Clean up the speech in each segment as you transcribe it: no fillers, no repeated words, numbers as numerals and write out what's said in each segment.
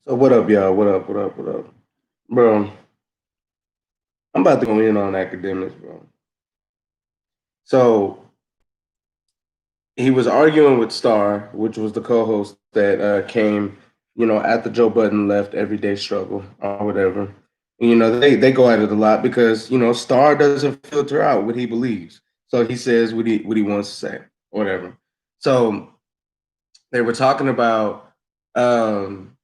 So what up, y'all? What up? What up? What up, bro? I'm about to go in on academics, bro. So he was arguing with Star, which was the co-host that came, after Joe Budden left Everyday Struggle or whatever. And, they go at it a lot because Star doesn't filter out what he believes, so he says what he wants to say, whatever. So they were talking about um,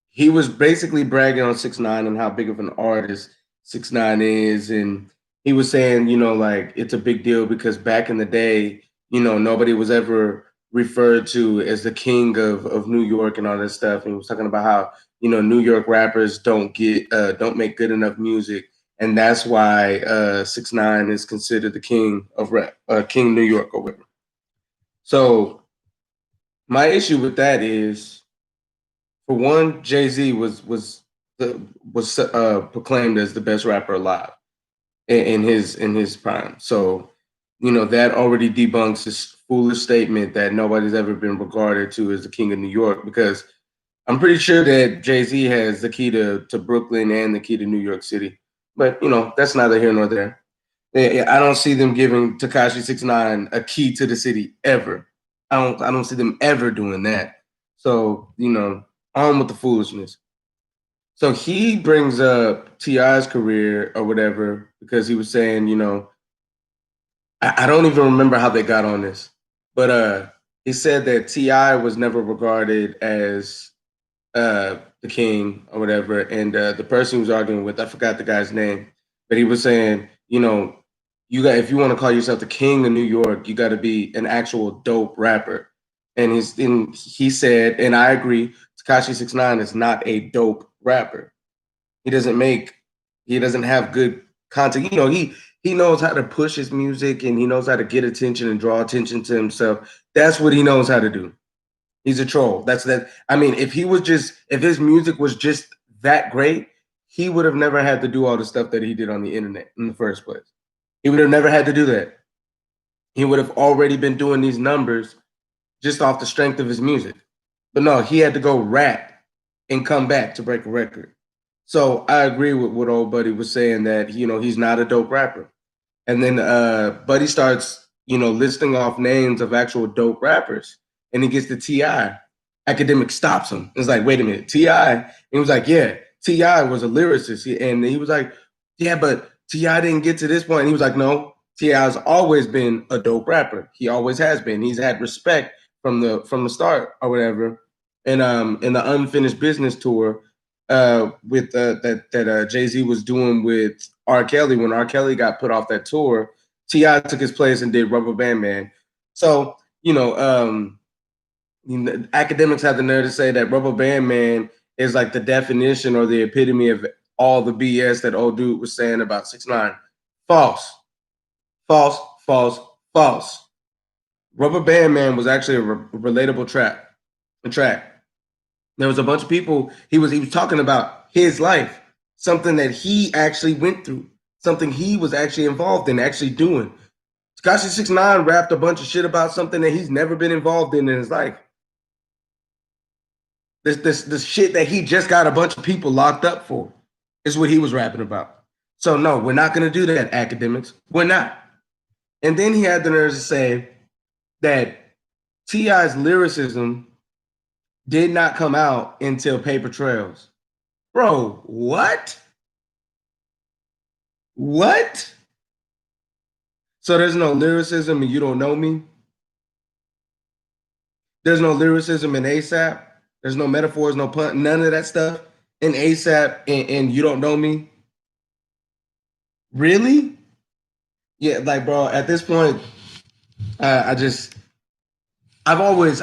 he was basically bragging on 6ix9ine and how big of an artist 6ix9ine is, and he was saying, like it's a big deal because back in the day, nobody was ever referred to as the king of New York and all that stuff. And he was talking about how New York rappers don't make good enough music, and that's why 6ix9ine is considered the king of rap, King New York or whatever. So my issue with that is, for one, Jay Z was proclaimed as the best rapper alive in his prime. So, that already debunks this foolish statement that nobody's ever been regarded to as the king of New York, because I'm pretty sure that Jay Z has the key to Brooklyn and the key to New York City. But that's neither here nor there. I don't see them giving Takashi 6ix9ine a key to the city ever. I don't see them ever doing that. So, on with the foolishness. So he brings up T.I.'s career or whatever because he was saying, I don't even remember how they got on this, but he said that T.I. was never regarded as the king or whatever, and the person he was arguing with, I forgot the guy's name, but he was saying, if you want to call yourself the king of New York, you got to be an actual dope rapper. And he said, and I agree, Takashi 6ix9ine is not a dope rapper. He doesn't make, he doesn't have good content. He knows how to push his music, and he knows how to get attention and draw attention to himself. That's what he knows how to do. He's a troll. That's that. I mean, if his music was just that great, he would have never had to do all the stuff that he did on the internet in the first place. He would have never had to do that. He would have already been doing these numbers just off the strength of his music. But no, he had to go rap and come back to break a record. So I agree with what old Buddy was saying, that he's not a dope rapper. And then Buddy starts listing off names of actual dope rappers, and he gets to Ti. Academic stops him. It's like, wait a minute, Ti. And he was like, yeah, Ti was a lyricist, and he was like, yeah, but Ti didn't get to this point. And he was like, no, Ti has always been a dope rapper. He always has been. He's had respect from the start or whatever. And in the Unfinished Business tour, with that Jay Z was doing with R. Kelly, when R. Kelly got put off that tour, T.I. took his place and did Rubber Band Man. So academics have the nerve to say that Rubber Band Man is like the definition or the epitome of all the BS that old dude was saying about 6ix9ine. False, false, false, false. Rubber Band Man was actually a relatable track. There was a bunch of people. He was talking about his life, something that he actually went through, something he was actually involved in, actually doing. Takashi 6ix9ine rapped a bunch of shit about something that he's never been involved in his life. This shit that he just got a bunch of people locked up for is what he was rapping about. So no, we're not gonna do that, academics. We're not. And then he had the nerve to say that T.I.'s lyricism did not come out until Paper Trails. Bro, what? What? So there's no lyricism and You Don't Know Me? There's no lyricism in ASAP? There's no metaphors, no pun, none of that stuff in ASAP and You Don't Know Me? Really? Yeah, like, bro, at this point, I just I've always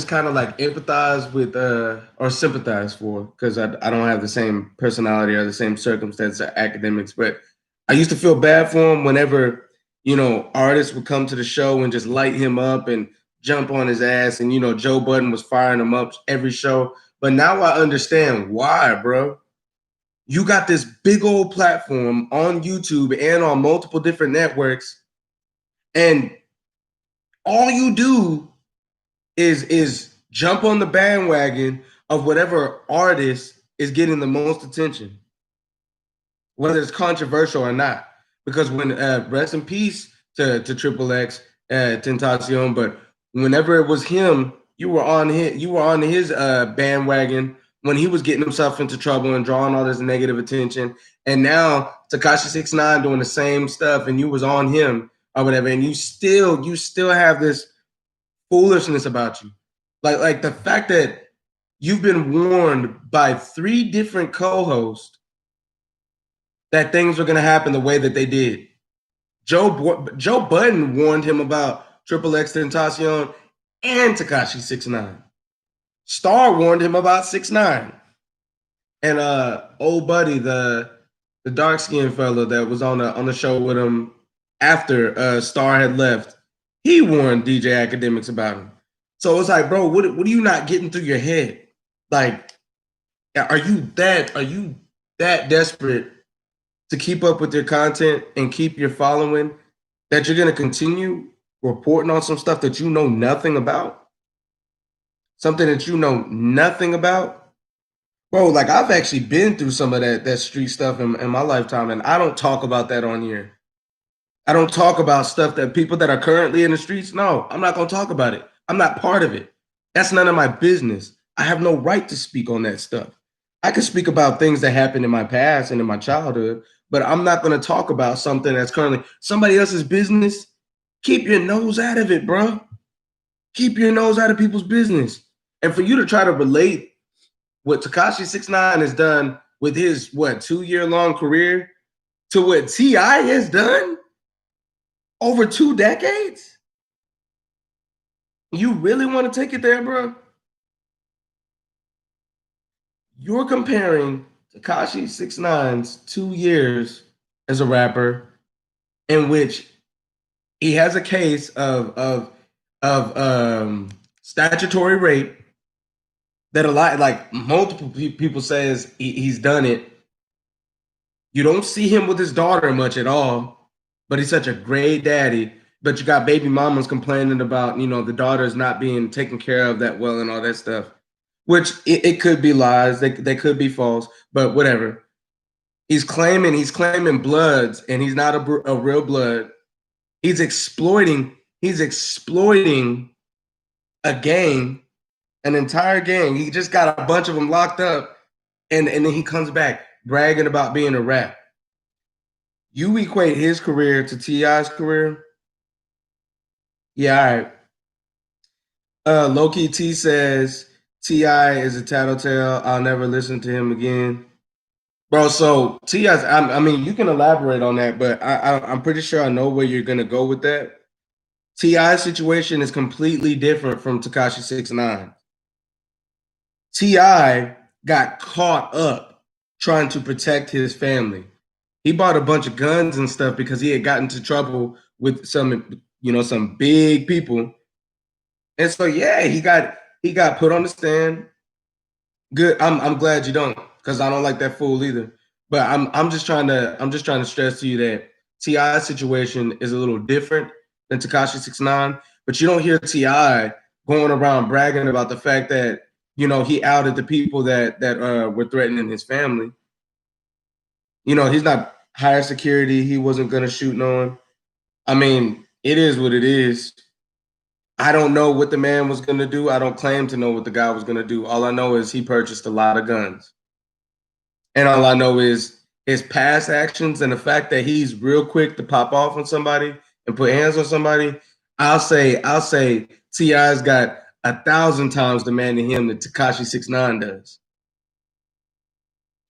kind of like empathized with or sympathized for, because I don't have the same personality or the same circumstance as academics, but I used to feel bad for him whenever artists would come to the show and just light him up and jump on his ass, and Joe Budden was firing him up every show. But now I understand why, bro. You got this big old platform on YouTube and on multiple different networks, and all you do is jump on the bandwagon of whatever artist is getting the most attention, whether it's controversial or not. Because when rest in peace to Triple X, Tentacion, but whenever it was him, you were on his bandwagon when he was getting himself into trouble and drawing all this negative attention. And now Tekashi 6ix9ine doing the same stuff, and you was on him or whatever, and you still have this foolishness about you. Like the fact that you've been warned by 3 different co-hosts that things were going to happen the way that they did. Joe Budden warned him about Triple X Tentacion and Tekashi 6ix9ine. Star warned him about 6ix9ine. And old buddy, the dark skinned fellow that was on the show with him after Star had left, he warned DJ Academics about him. So it's like, bro, what are you not getting through your head? Like, are you that desperate to keep up with your content and keep your following that you're going to continue reporting on some stuff that you know nothing about? Something that you know nothing about? Bro, like I've actually been through some of that street stuff in my lifetime, and I don't talk about that on here. I don't talk about stuff that people that are currently in the streets, no, I'm not going to talk about it. I'm not part of it. That's none of my business. I have no right to speak on that stuff. I can speak about things that happened in my past and in my childhood, but I'm not going to talk about something that's currently somebody else's business. Keep your nose out of it, bro. Keep your nose out of people's business. And for you to try to relate what Tekashi 6ix9ine has done with his 2-year-long career to what T.I. has done over 2 decades? You really want to take it there, bro? You're comparing Tekashi 6ix9ine's 2 years as a rapper, in which he has a case of statutory rape that a lot, like multiple people says he's done it. You don't see him with his daughter much at all, but he's such a great daddy. But you got baby mamas complaining about, the daughters not being taken care of that well and all that stuff, which it could be lies. They could be false, but whatever. He's claiming bloods, and he's not a real blood. He's exploiting a gang, an entire gang. He just got a bunch of them locked up, and then he comes back bragging about being a rap. You equate his career to T.I.'s career? Yeah, all right. Loki T says T.I. is a tattletale. I'll never listen to him again. Bro, so T.I.'s, I mean, you can elaborate on that, but I'm pretty sure I know where you're going to go with that. T.I.'s situation is completely different from Tekashi 6ix9ine. T.I. got caught up trying to protect his family. He bought a bunch of guns and stuff because he had gotten into trouble with some big people. And so yeah, he got put on the stand. Good. I'm glad you don't, because I don't like that fool either. But I'm just trying to stress to you that T.I.'s situation is a little different than Tekashi 6ix9ine, but you don't hear T.I. going around bragging about the fact that he outed the people that were threatening his family. He's not higher security. He wasn't gonna shoot no one. I mean, it is what it is. I don't know what the man was gonna do. I don't claim to know what the guy was gonna do. All I know is he purchased a lot of guns. And all I know is his past actions and the fact that he's real quick to pop off on somebody and put hands on somebody. I'll say T.I.'s got 1,000 times the man in him that Tekashi 6ix9ine does.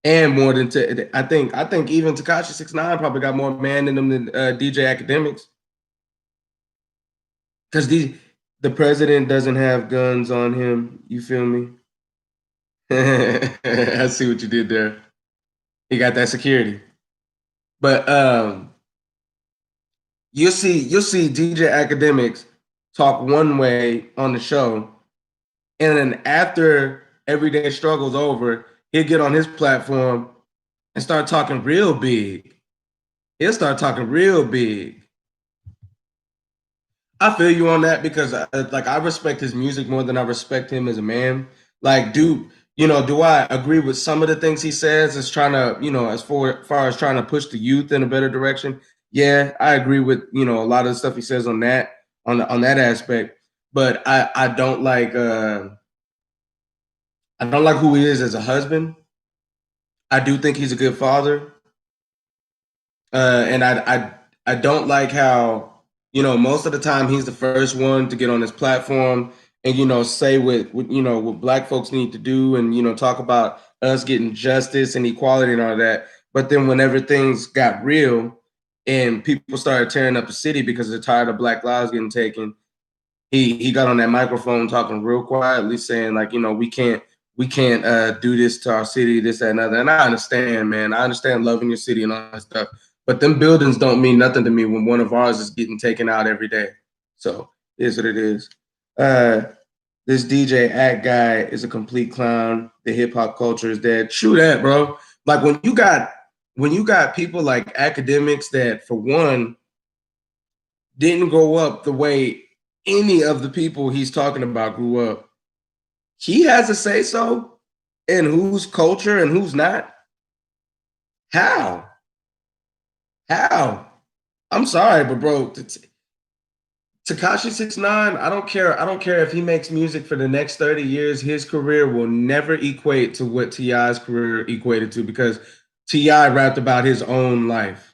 And more than I think even Tekashi 6ix9ine probably got more man in him than DJ Academics. Because the president doesn't have guns on him. You feel me? I see what you did there. He got that security. But you'll see DJ Academics talk one way on the show, and then after Everyday Struggle's over, he'll get on his platform and start talking real big. He'll start talking real big. I feel you on that because I respect his music more than I respect him as a man. Like, dude Do I agree with some of the things he says? Is trying to, as far as trying to push the youth in a better direction. Yeah, I agree with a lot of the stuff he says on that aspect. But I don't like who he is as a husband. I do think he's a good father. And I don't like how most of the time he's the first one to get on this platform and say what black folks need to do, and talk about us getting justice and equality and all that. But then whenever things got real and people started tearing up the city because they're tired of black lives getting taken, he got on that microphone talking real quietly, saying like, we can't do this to our city, this, that, and other. And I understand, man. I understand loving your city and all that stuff. But them buildings don't mean nothing to me when one of ours is getting taken out every day. So it is what it is. Uh, this DJ Act guy is a complete clown. The hip hop culture is dead. True that, bro. Like when you got people like academics that, for one, didn't grow up the way any of the people he's talking about grew up. He has a say so in who's culture and who's not. How? How? I'm sorry, but bro, Takashi 69, I don't care. I don't care if he makes music for the next 30 years. His career will never equate to what T.I.'s career equated to, because T.I. rapped about his own life.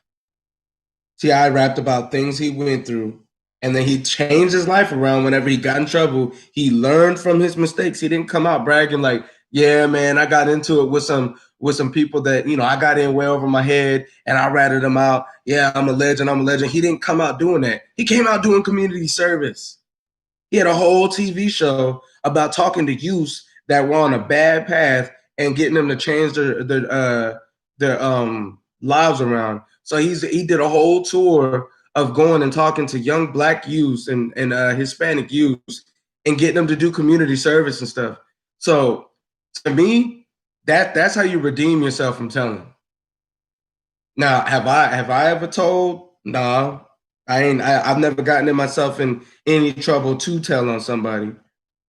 T.I. rapped about things he went through, and then he changed his life around whenever he got in trouble. He learned from his mistakes. He didn't come out bragging like, "Yeah, man, I got into it with some people that, I got in way over my head and I ratted them out. Yeah, I'm a legend. I'm a legend." He didn't come out doing that. He came out doing community service. He had a whole TV show about talking to youths that were on a bad path and getting them to change their lives around. So he did a whole tour of going and talking to young black youths and Hispanic youths and getting them to do community service and stuff. So to me, that's how you redeem yourself from telling. Now, have I ever told? No, I ain't. I've never gotten in myself in any trouble to tell on somebody.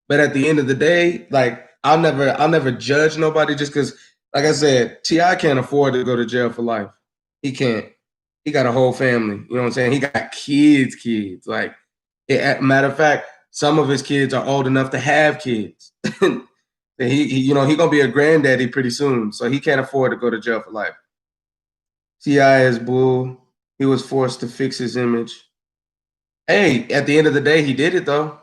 But at the end of the day, like, I'll never judge nobody just because, like I said, Ti can't afford to go to jail for life. He can't. He got a whole family. You know what I'm saying? He got kids. Like, matter of fact, some of his kids are old enough to have kids. He gonna be a granddaddy pretty soon, so he can't afford to go to jail for life. Ti is bull. He was forced to fix his image. Hey, at the end of the day, he did it though.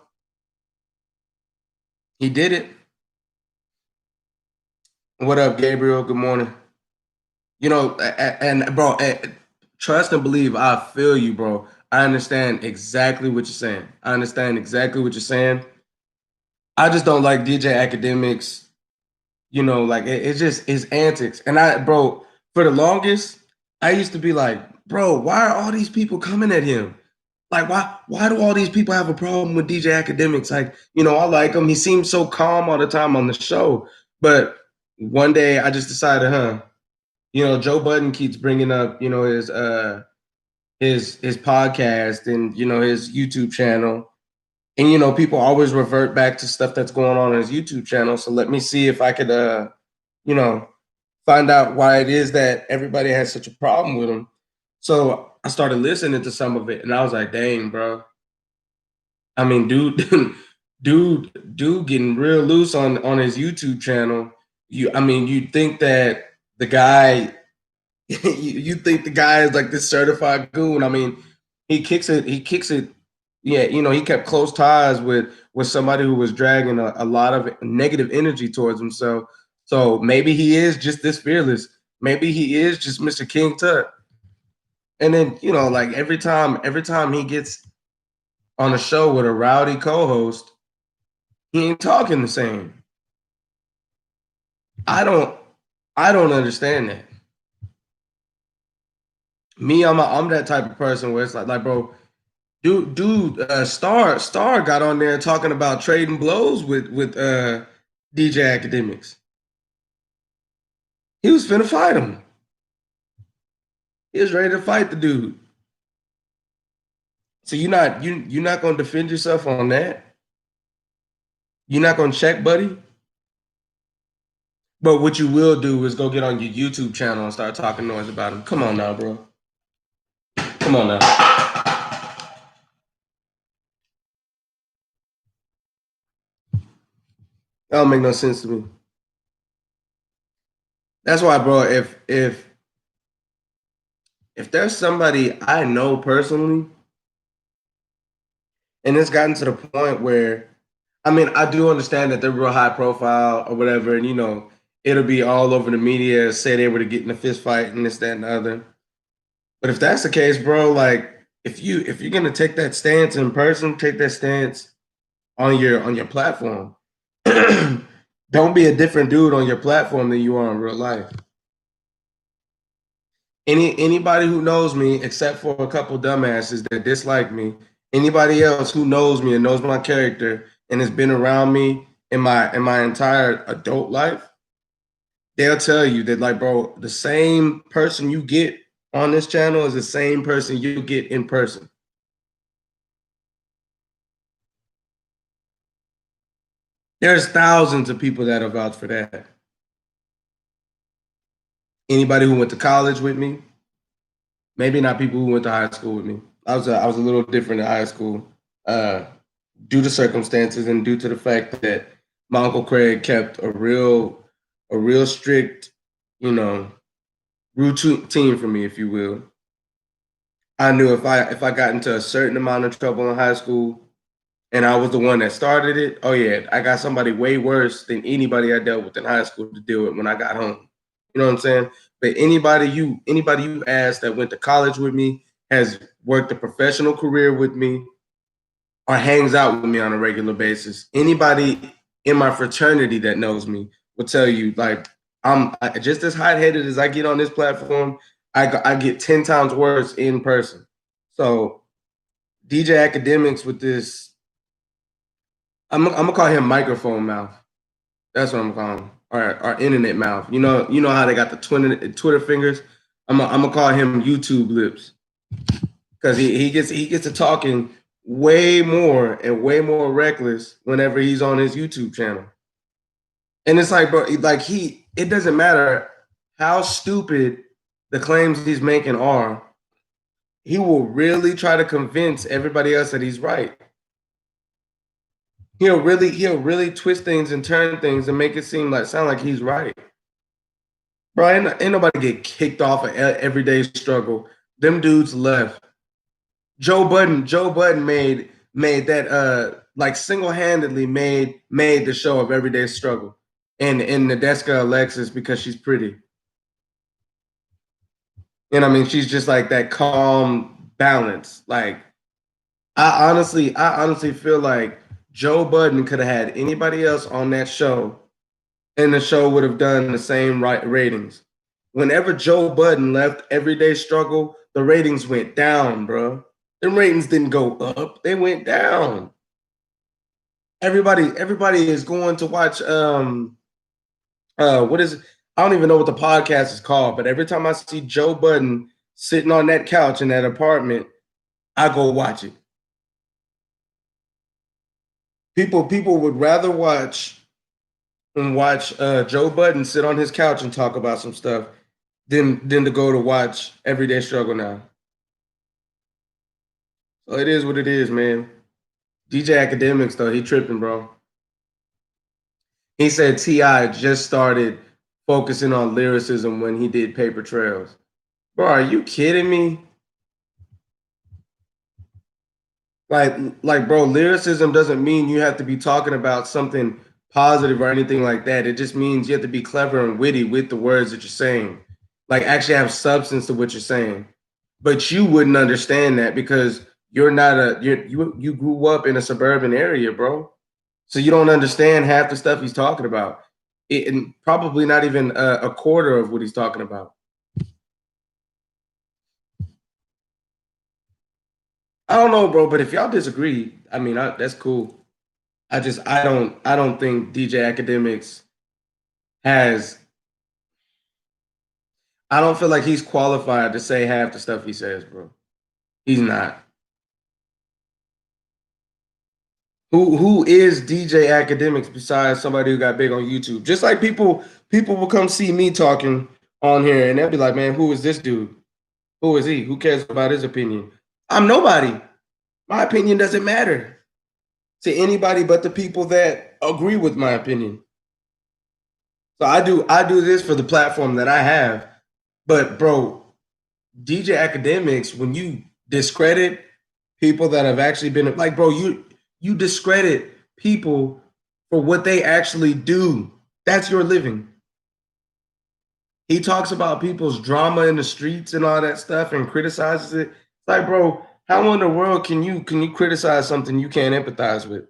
He did it. What up, Gabriel? Good morning. And bro, trust and believe. I feel you, bro. I understand exactly what you're saying. I understand exactly what you're saying. I just don't like DJ Academics. Like it's just his antics. And bro, for the longest, I used to be like, bro, why are all these people coming at him? Like, why do all these people have a problem with DJ Academics? Like, I like him. He seems so calm all the time on the show. But one day I just decided, Joe Budden keeps bringing up, his podcast and his YouTube channel, and people always revert back to stuff that's going on his YouTube channel. So let me see if I could, you know, find out why it is that everybody has such a problem with him. So I started listening to some of it, and I was like, "Dang, bro! I mean, dude, dude, getting real loose on his YouTube channel. I mean, you think that the guy you think the guy is like this certified goon. I mean, he kicks it. He kicks it. Yeah, he kept close ties with somebody who was dragging a lot of negative energy towards himself. So maybe he is just this fearless. Maybe he is just Mr. King Tut. And then like every time he gets on a show with a rowdy co-host, he ain't talking the same. I don't I don't understand that. Me, I'm that type of person where it's like bro, Star got on there talking about trading blows with DJ Academics. He was finna fight him. He was ready to fight the dude. So you're not gonna defend yourself on that. You're not gonna check, buddy. But what you will do is go get on your YouTube channel and start talking noise about him. Come on now, bro. Come on now. That don't make no sense to me. That's why, bro. If there's somebody I know personally, and it's gotten to the point where, I mean, I do understand that they're real high profile or whatever, and it'll be all over the media. Say they were to get in a fist fight and this, that, and the other. But if that's the case, bro, like if you're gonna take that stance in person, take that stance on your platform. Don't be a different dude on your platform than you are in real life. Anybody who knows me, except for a couple dumbasses that dislike me, anybody else who knows me and knows my character and has been around me in my entire adult life, they'll tell you that, like, bro, the same person you get on this channel is the same person you get in person. There's thousands of people that have vouched for that. Anybody who went to college with me, maybe not people who went to high school with me. I was a little different in high school, uh, due to circumstances and due to the fact that my uncle Craig kept a real strict, you know, routine for me, if you will. I knew if I got into a certain amount of trouble in high school, and I was the one that started it, oh yeah, I got somebody way worse than anybody I dealt with in high school to deal with when I got home. You know what I'm saying? But anybody you ask that went to college with me, has worked a professional career with me, or hangs out with me on a regular basis. Anybody in my fraternity that knows me will tell you, like, just as hot headed as I get on this platform. I get 10 times worse in person. So DJ Academics with this, I'm gonna call him microphone mouth. That's what I'm calling him. Or internet mouth. You know how they got the Twitter fingers. I'm gonna call him YouTube lips, because he gets to talking way more and way more reckless whenever he's on his YouTube channel. And it's like, bro, like it doesn't matter how stupid the claims he's making are. He will really try to convince everybody else that he's right. He'll really twist things and turn things and make it sound like he's right. Bro, ain't nobody get kicked off of everyday struggle. Them dudes left. Joe Budden made that, like, single-handedly made the show of Everyday Struggle. And Nadeska Alexis, because she's pretty. And I mean, she's just like that calm balance. Like, I honestly feel like Joe Budden could have had anybody else on that show, and the show would have done the same ratings. Whenever Joe Budden left Everyday Struggle, the ratings went down, bro. The ratings didn't go up; they went down. Everybody is going to watch, what is it? I don't even know what the podcast is called, but every time I see Joe Budden sitting on that couch in that apartment, I go watch it. People would rather watch Joe Budden sit on his couch and talk about some stuff than to go to watch Everyday Struggle now. So it is what it is, man. DJ Academics, though, he tripping, bro. He said Ti just started focusing on lyricism when he did Paper Trails. Bro, are you kidding me? Like, bro, lyricism doesn't mean you have to be talking about something positive or anything like that. It just means you have to be clever and witty with the words that you're saying. Like, actually have substance to what you're saying. But you wouldn't understand that because you're not a you grew up in a suburban area, bro. So you don't understand half the stuff he's talking about. And probably not even a quarter of what he's talking about. I don't know, bro, but if y'all disagree, I mean, that's cool. I don't think DJ Academics has. I don't feel like he's qualified to say half the stuff he says, bro. He's not. Who is DJ Academics besides somebody who got big on YouTube? Just like people will come see me talking on here and they'll be like, man, who is this dude? Who is he? Who cares about his opinion? I'm nobody. My opinion doesn't matter to anybody but the people that agree with my opinion. So I do this for the platform that I have. But bro, DJ Academics, when you discredit people that have actually been like, bro, you discredit people for what they actually do. That's your living. He talks about people's drama in the streets and all that stuff and criticizes it. It's like, bro, how in the world can you criticize something you can't empathize with?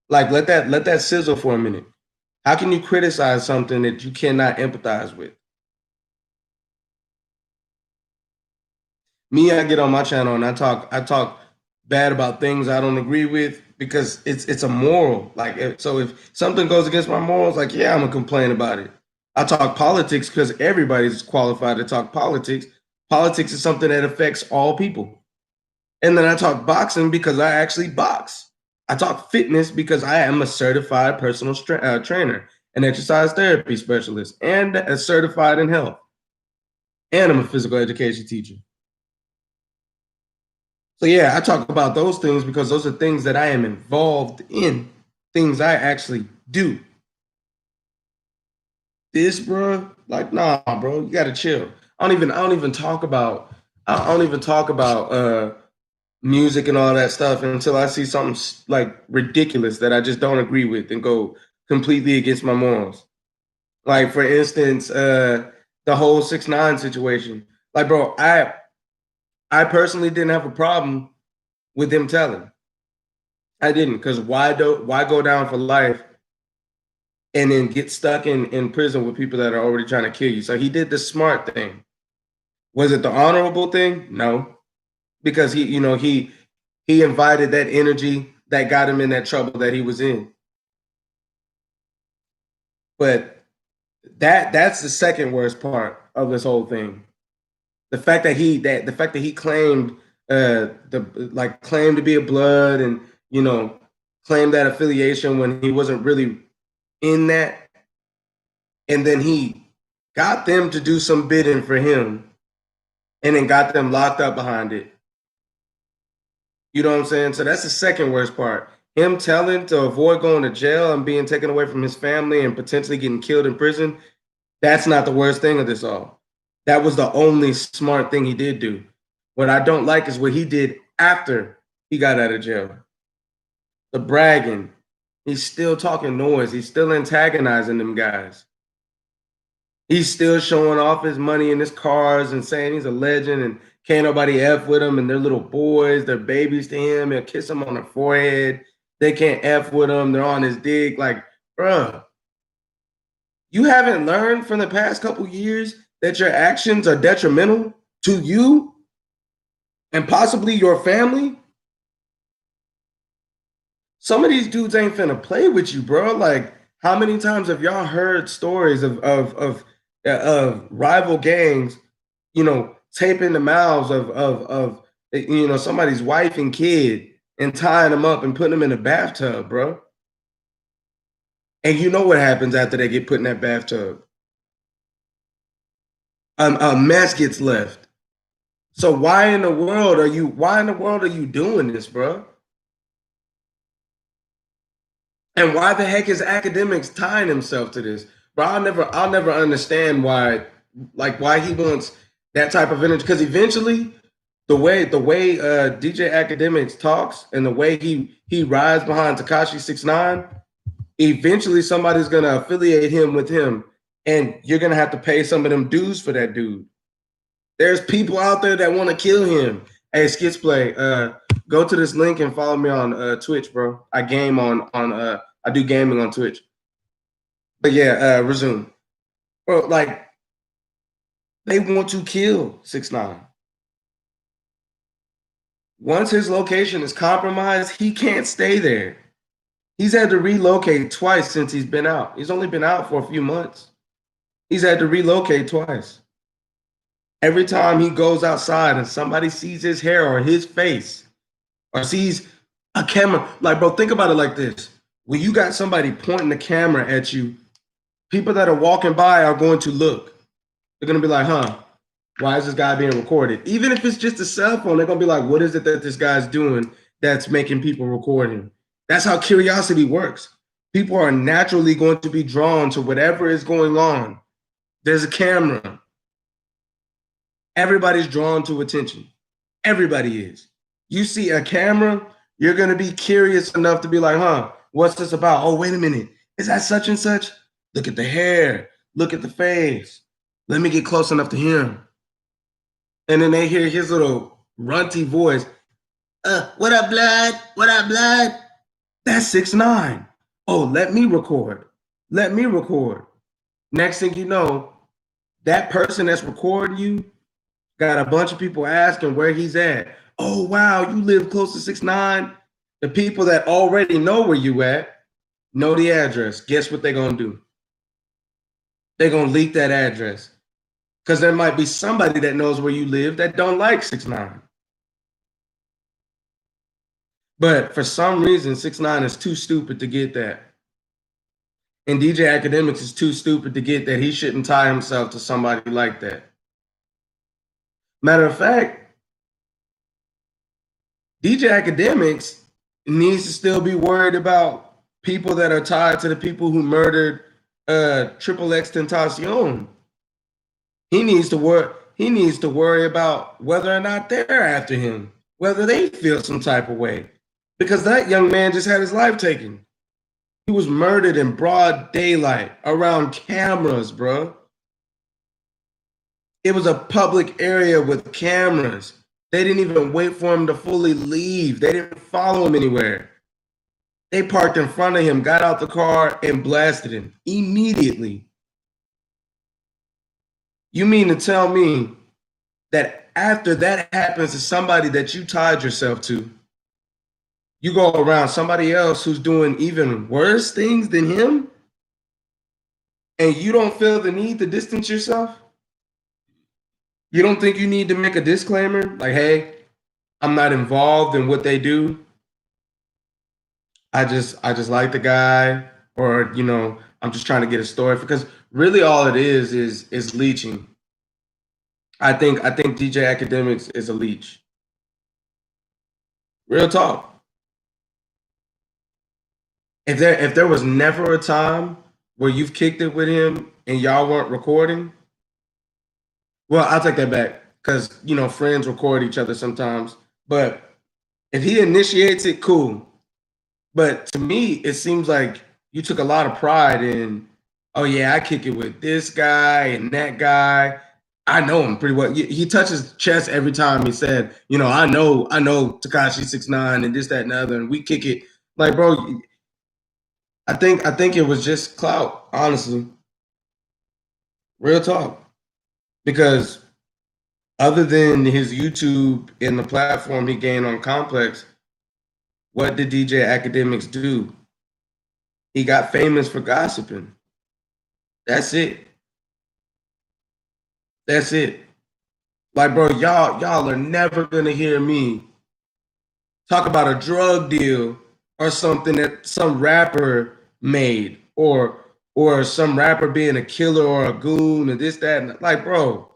Like, let that sizzle for a minute. How can you criticize something that you cannot empathize with? Me, I get on my channel and I talk bad about things I don't agree with because it's a moral. Like, so if something goes against my morals, like, yeah, I'm gonna complain about it. I talk politics because everybody's qualified to talk politics. Politics is something that affects all people. And then I talk boxing because I actually box. I talk fitness because I am a certified personal trainer, an exercise therapy specialist, and a certified in health. And I'm a physical education teacher. So yeah, I talk about those things because those are things that I am involved in, things I actually do. This, bro, like, nah, bro, you gotta chill. I don't even talk about music and all that stuff until I see something like ridiculous that I just don't agree with and go completely against my morals. Like for instance, the whole 6ix9ine situation. Like, bro, I personally didn't have a problem with him telling. I didn't, because why go down for life and then get stuck in prison with people that are already trying to kill you? So he did the smart thing. Was it the honorable thing? No, because he invited that energy that got him in that trouble that he was in. But that's the second worst part of this whole thing. The fact that he claimed claimed to be a blood and claimed that affiliation when he wasn't really in that, and then he got them to do some bidding for him and then got them locked up behind it. You know what I'm saying? So that's the second worst part. Him telling to avoid going to jail and being taken away from his family and potentially getting killed in prison, that's not the worst thing of this all. That was the only smart thing he did do. What I don't like is what he did after he got out of jail. The bragging. He's still talking noise. He's still antagonizing them guys. He's still showing off his money and his cars and saying he's a legend and can't nobody F with him, and they're little boys, they're babies to him. He'll kiss them on the forehead. They can't F with him. They're on his dick. Like, bruh, you haven't learned from the past couple years that your actions are detrimental to you and possibly your family? Some of these dudes ain't finna play with you, bro. Like, how many times have y'all heard stories of rival gangs, taping the mouths of somebody's wife and kid and tying them up and putting them in a bathtub, bro? And you know what happens after they get put in that bathtub? A mess gets left. So why in the world are you doing this, bro? And why the heck is Academics tying himself to this? Bro, I'll never understand why he wants that type of energy. Because eventually, the way DJ Academics talks and the way he rides behind Tekashi 6ix9ine, eventually somebody's gonna affiliate him with him, and you're gonna have to pay some of them dues for that dude. There's people out there that want to kill him. Hey, Skits Play, go to this link and follow me on Twitch, bro. I do gaming on Twitch. But yeah, resume. Bro, like, they want to kill 6ix9ine. Once his location is compromised, he can't stay there. He's had to relocate twice since he's been out. He's only been out for a few months. He's had to relocate twice. Every time he goes outside and somebody sees his hair or his face or sees A camera, like, bro, think about it like this. When you got somebody pointing the camera at you, people that are walking by are going to look. They're going to be like, huh, why is this guy being recorded? Even if it's just a cell phone, they're going to be like, what is it that this guy's doing that's making people record him? That's how curiosity works. People are naturally going to be drawn to whatever is going on. There's a camera. Everybody's drawn to attention. Everybody is. You see a camera, you're going to be curious enough to be like, huh, what's this about? Oh, wait a minute. Is that such and such? Look at the hair. Look at the face. Let me get close enough to him. And then they hear his little runty voice. What up, blood? What up, blood? That's 6ix9ine. Oh, let me record. Let me record. Next thing you know, that person that's recording you got a bunch of people asking where he's at. Oh, wow, you live close to 6ix9ine. The people that already know where you at know the address. Guess what they're going to do? They're going to leak that address. Because there might be somebody that knows where you live that don't like 6ix9ine. But for some reason, 6ix9ine is too stupid to get that. And DJ Akademics is too stupid to get that he shouldn't tie himself to somebody like that. Matter of fact, DJ Akademics needs to still be worried about people that are tied to the people who murdered Triple X Tentacion. He needs to worry about whether or not they're after him, whether they feel some type of way. Because that young man just had his life taken. He was murdered in broad daylight around cameras, bro. It was a public area with cameras. They didn't even wait for him to fully leave. They didn't follow him anywhere. They parked in front of him, got out the car, and blasted him immediately. You mean to tell me that after that happens to somebody that you tied yourself to, you go around somebody else who's doing even worse things than him, and you don't feel the need to distance yourself? You don't think you need to make a disclaimer like, hey, I'm not involved in what they do. I just like the guy, or I'm just trying to get a story, because really all it is leeching. I think DJ Akademics is a leech. Real talk. If there was never a time where you've kicked it with him and y'all weren't recording, well, I'll take that back, because friends record each other sometimes. But if he initiates it, cool. But to me, it seems like you took a lot of pride in, oh yeah, I kick it with this guy and that guy. I know him pretty well. He touches chest every time he said, I know Tekashi 6ix9ine and this, that, and the other, and we kick it. Like, bro, I think it was just clout, honestly. Real talk. Because other than his YouTube and the platform he gained on Complex, what did DJ Akademics do? He got famous for gossiping. That's it. That's it. Like, bro, y'all are never gonna hear me talk about a drug deal or something that some rapper made, or some rapper being a killer or a goon or this, that, and like, bro,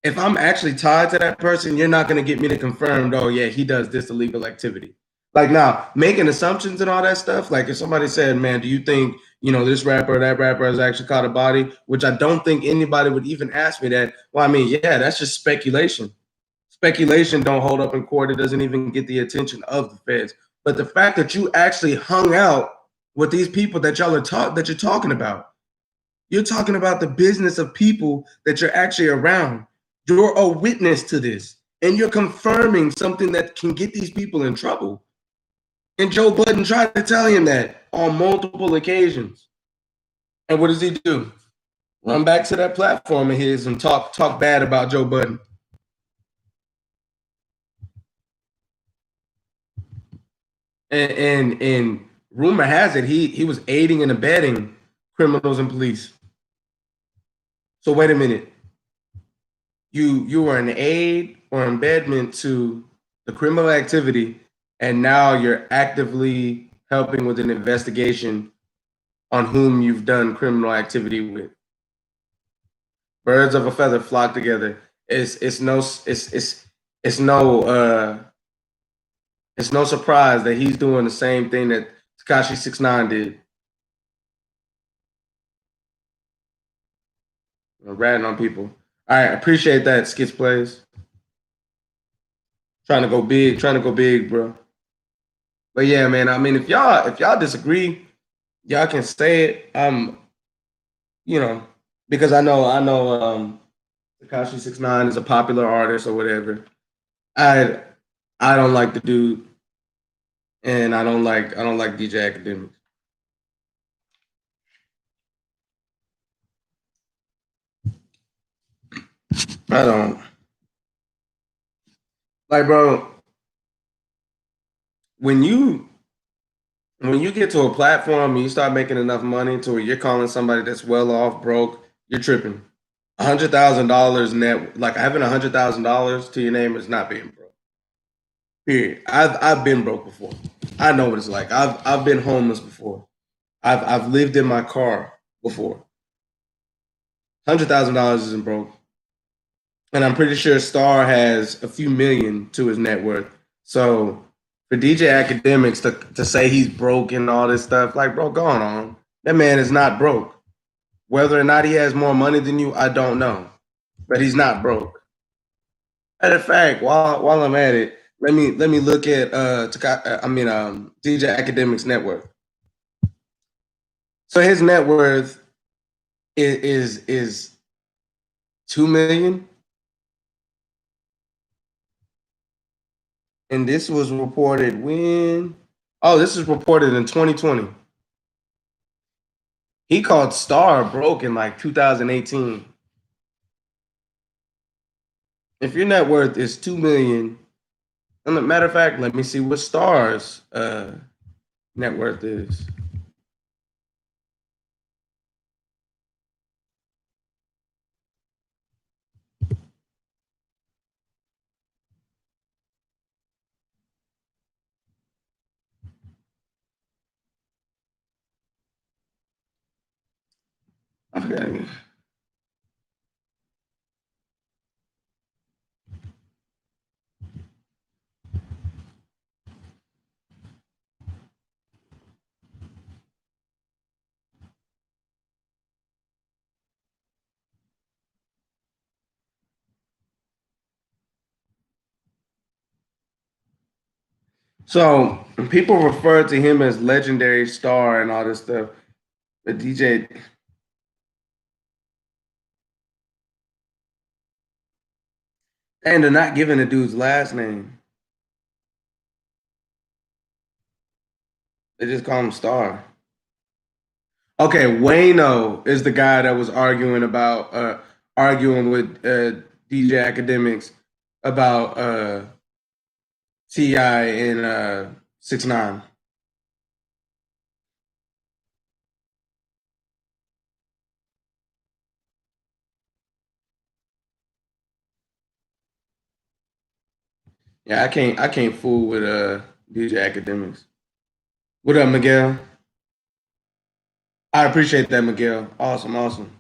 if I'm actually tied to that person, you're not gonna get me to confirm, oh yeah, he does this illegal activity. Like, now, making assumptions and all that stuff, like if somebody said, man, do you think, this rapper or that rapper has actually caught a body? Which I don't think anybody would even ask me that. Well, I mean, yeah, that's just speculation. Speculation don't hold up in court. It doesn't even get the attention of the feds. But the fact that you actually hung out with these people that you're talking about, you're talking about the business of people that you're actually around. You're a witness to this, and you're confirming something that can get these people in trouble. And Joe Budden tried to tell him that on multiple occasions. And what does he do? Run back to that platform of his and talk bad about Joe Budden. And rumor has it he was aiding and abetting criminals and police. So wait a minute. You were an aid or embedment to the criminal activity, and now you're actively helping with an investigation on whom you've done criminal activity with. Birds of a feather flock together. It's no it's no surprise that he's doing the same thing that Tekashi 6ix9ine did. Ratting on people. All right, appreciate that, Skits Plays. Trying to go big, bro. But yeah, man. I mean, if y'all disagree, y'all can say it. You know, because I know Tekashi 6ix9ine is a popular artist or whatever. I I don't like the dude, and I don't like DJ Academics. I don't like, bro. When you when you get to a platform and you start making enough money to where you're calling somebody that's well off broke, you're tripping. $100,000 net, like having $100,000 to your name is not being broke. Period. I've been broke before. I know what it's like. I've been homeless before. I've lived in my car before. $100,000 isn't broke, and I'm pretty sure Star has a few million to his net worth. So for DJ Academics to say he's broke and all this stuff, like, bro, go on. That man is not broke. Whether or not he has more money than you, I don't know, but he's not broke. Matter of fact, while I'm at it, let me look at DJ Academics net worth. So his net worth is 2 million, and this was reported when? Oh, this is reported in 2020. He called Star broke in like 2018. If your net worth is 2 million, and a matter of fact, let me see what Star's net worth is. Okay. So people refer to him as legendary Star and all this stuff. But DJ, and they're not giving the dude's last name. They just call him Star. Okay, Wayno is the guy that was arguing with DJ Academics about Ti and 6ix9ine. Yeah, I can't fool with DJ Academics. What up, Miguel? I appreciate that, Miguel. Awesome, awesome.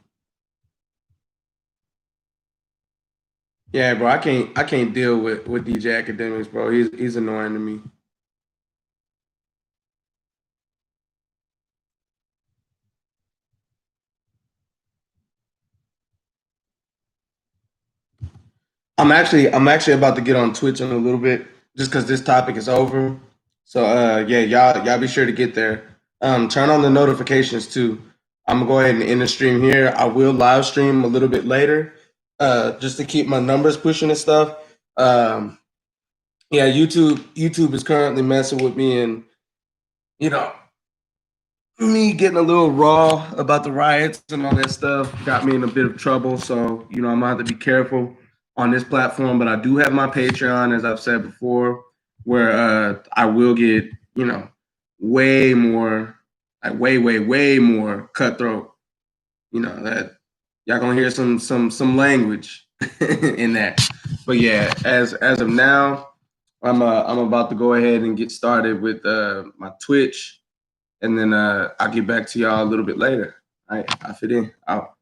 Yeah, bro, I can't deal with DJ Academics, bro. He's annoying to me. I'm actually about to get on Twitch in a little bit just because this topic is over. So yeah, y'all be sure to get there. Turn on the notifications too. I'm gonna go ahead and end the stream here. I will live stream a little bit later, just to keep my numbers pushing and stuff. Um, yeah, YouTube is currently messing with me, and you know, me getting a little raw about the riots and all that stuff got me in a bit of trouble. So, I'm gonna have to be careful on this platform. But I do have my Patreon, as I've said before, where I will get, way more, like way more cutthroat. That y'all gonna hear some language in that. But yeah, as of now, I'm about to go ahead and get started with my Twitch, and then I'll get back to y'all a little bit later. All right, I fit in out.